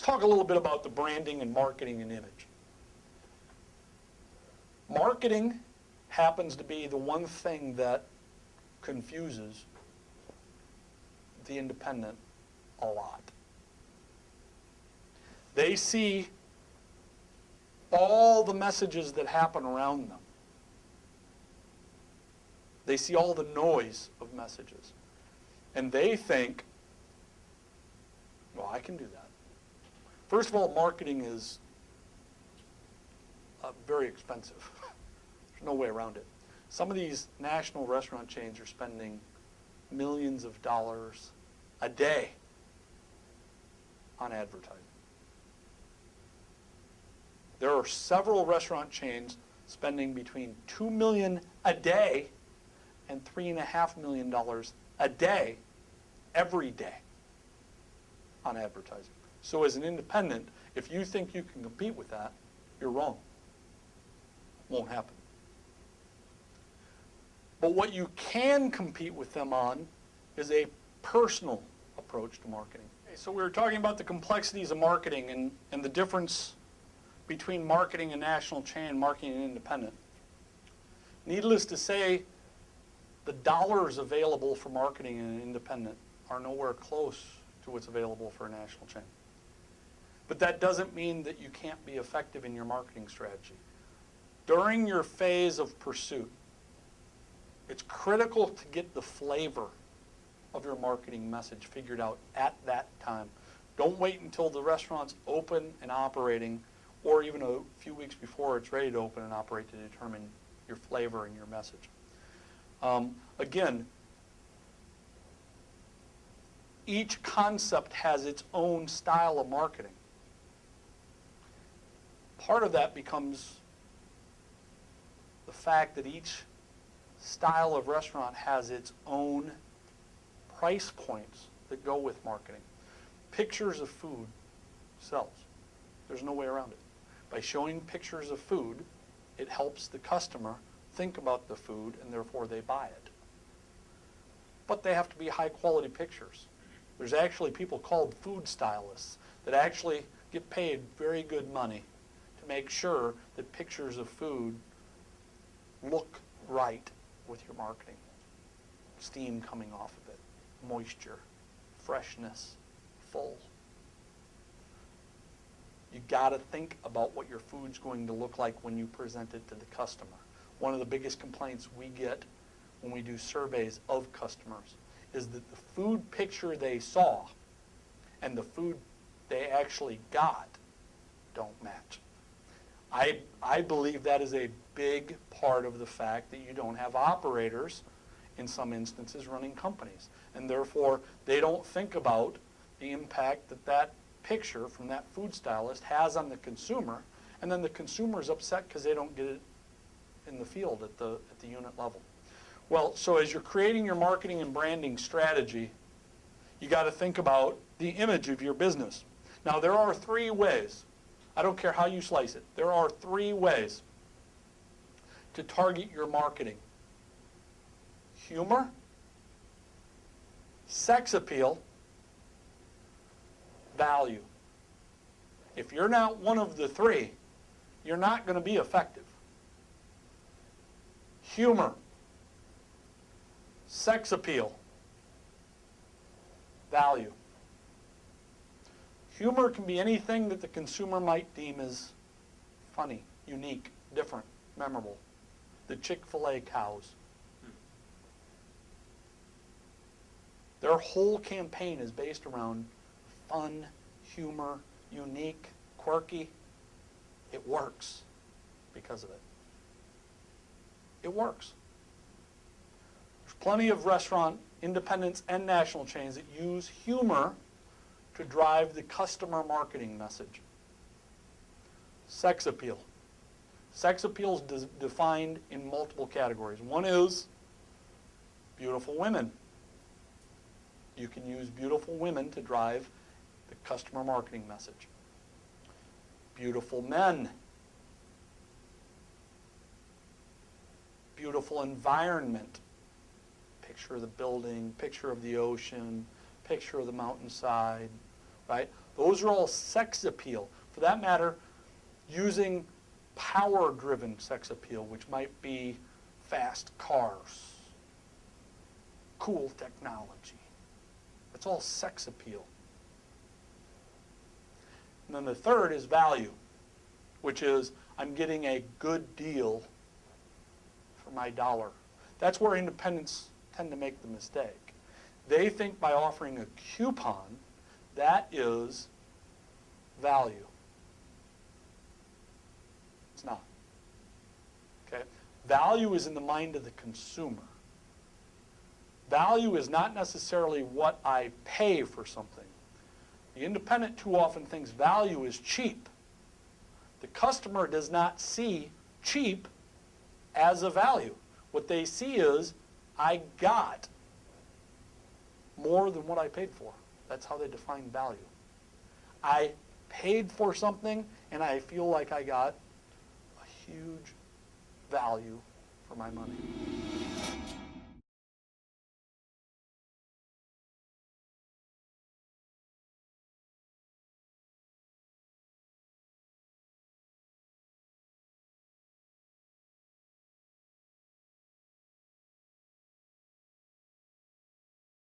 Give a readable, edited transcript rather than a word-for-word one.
talk a little bit about the branding and marketing and image. Marketing happens to be the one thing that confuses the independent a lot. They see all the messages that happen around them. They see all the noise of messages. And they think, well, I can do that. First of all, marketing is very expensive. There's no way around it. Some of these national restaurant chains are spending millions of dollars a day on advertising. There are several restaurant chains spending between $2 million a day and $3.5 million a day, every day, on advertising. So as an independent, if you think you can compete with that, you're wrong. Won't happen. But what you can compete with them on is a personal approach to marketing. Okay, so we were talking about the complexities of marketing and the difference between marketing and national chain, marketing and independent. Needless to say, the dollars available for marketing and independent are nowhere close to what's available for a national chain. But that doesn't mean that you can't be effective in your marketing strategy. During your phase of pursuit, it's critical to get the flavor of your marketing message figured out at that time. Don't wait until the restaurant's open and operating, or even a few weeks before it's ready to open and operate to determine your flavor and your message. Again, each concept has its own style of marketing. Part of that becomes the fact that each style of restaurant has its own price points that go with marketing. Pictures of food sells. There's no way around it. By showing pictures of food, it helps the customer think about the food, and therefore they buy it. But they have to be high quality pictures. There's actually people called food stylists that actually get paid very good money to make sure that pictures of food look right with your marketing. Steam coming off of it, moisture, freshness, full. You got to think about what your food's going to look like when you present it to the customer. One of the biggest complaints we get when we do surveys of customers is that the food picture they saw and the food they actually got don't match. I believe that is a big part of the fact that you don't have operators, in some instances, running companies. And therefore, they don't think about the impact that that picture from that food stylist has on the consumer, and then the consumer is upset because they don't get it in the field at the unit level. Well, so as you're creating your marketing and branding strategy, you got to think about the image of your business. Now, there are three ways. I don't care how you slice it. There are three ways to target your marketing: humor, sex appeal, value. If you're not one of the three, you're not going to be effective. Humor, sex appeal, value. Humor can be anything that the consumer might deem as funny, unique, different, memorable. The Chick-fil-A cows. Their whole campaign is based around fun, humor, unique, quirky. It works because of it. It works. There's plenty of restaurant independents and national chains that use humor to drive the customer marketing message. Sex appeal. Sex appeal is defined in multiple categories. One is beautiful women. You can use beautiful women to drive the customer marketing message. Beautiful men. Beautiful environment. Picture of the building, picture of the ocean, picture of the mountainside, right? Those are all sex appeal. For that matter, using power-driven sex appeal, which might be fast cars, cool technology. That's all sex appeal. And then the third is value, which is I'm getting a good deal for my dollar. That's where independents tend to make the mistake. They think by offering a coupon, that is value. It's not. Okay? Value is in the mind of the consumer. Value is not necessarily what I pay for something. The independent too often thinks value is cheap. The customer does not see cheap as a value. What they see is, I got more than what I paid for. That's how they define value. I paid for something and I feel like I got a huge value for my money.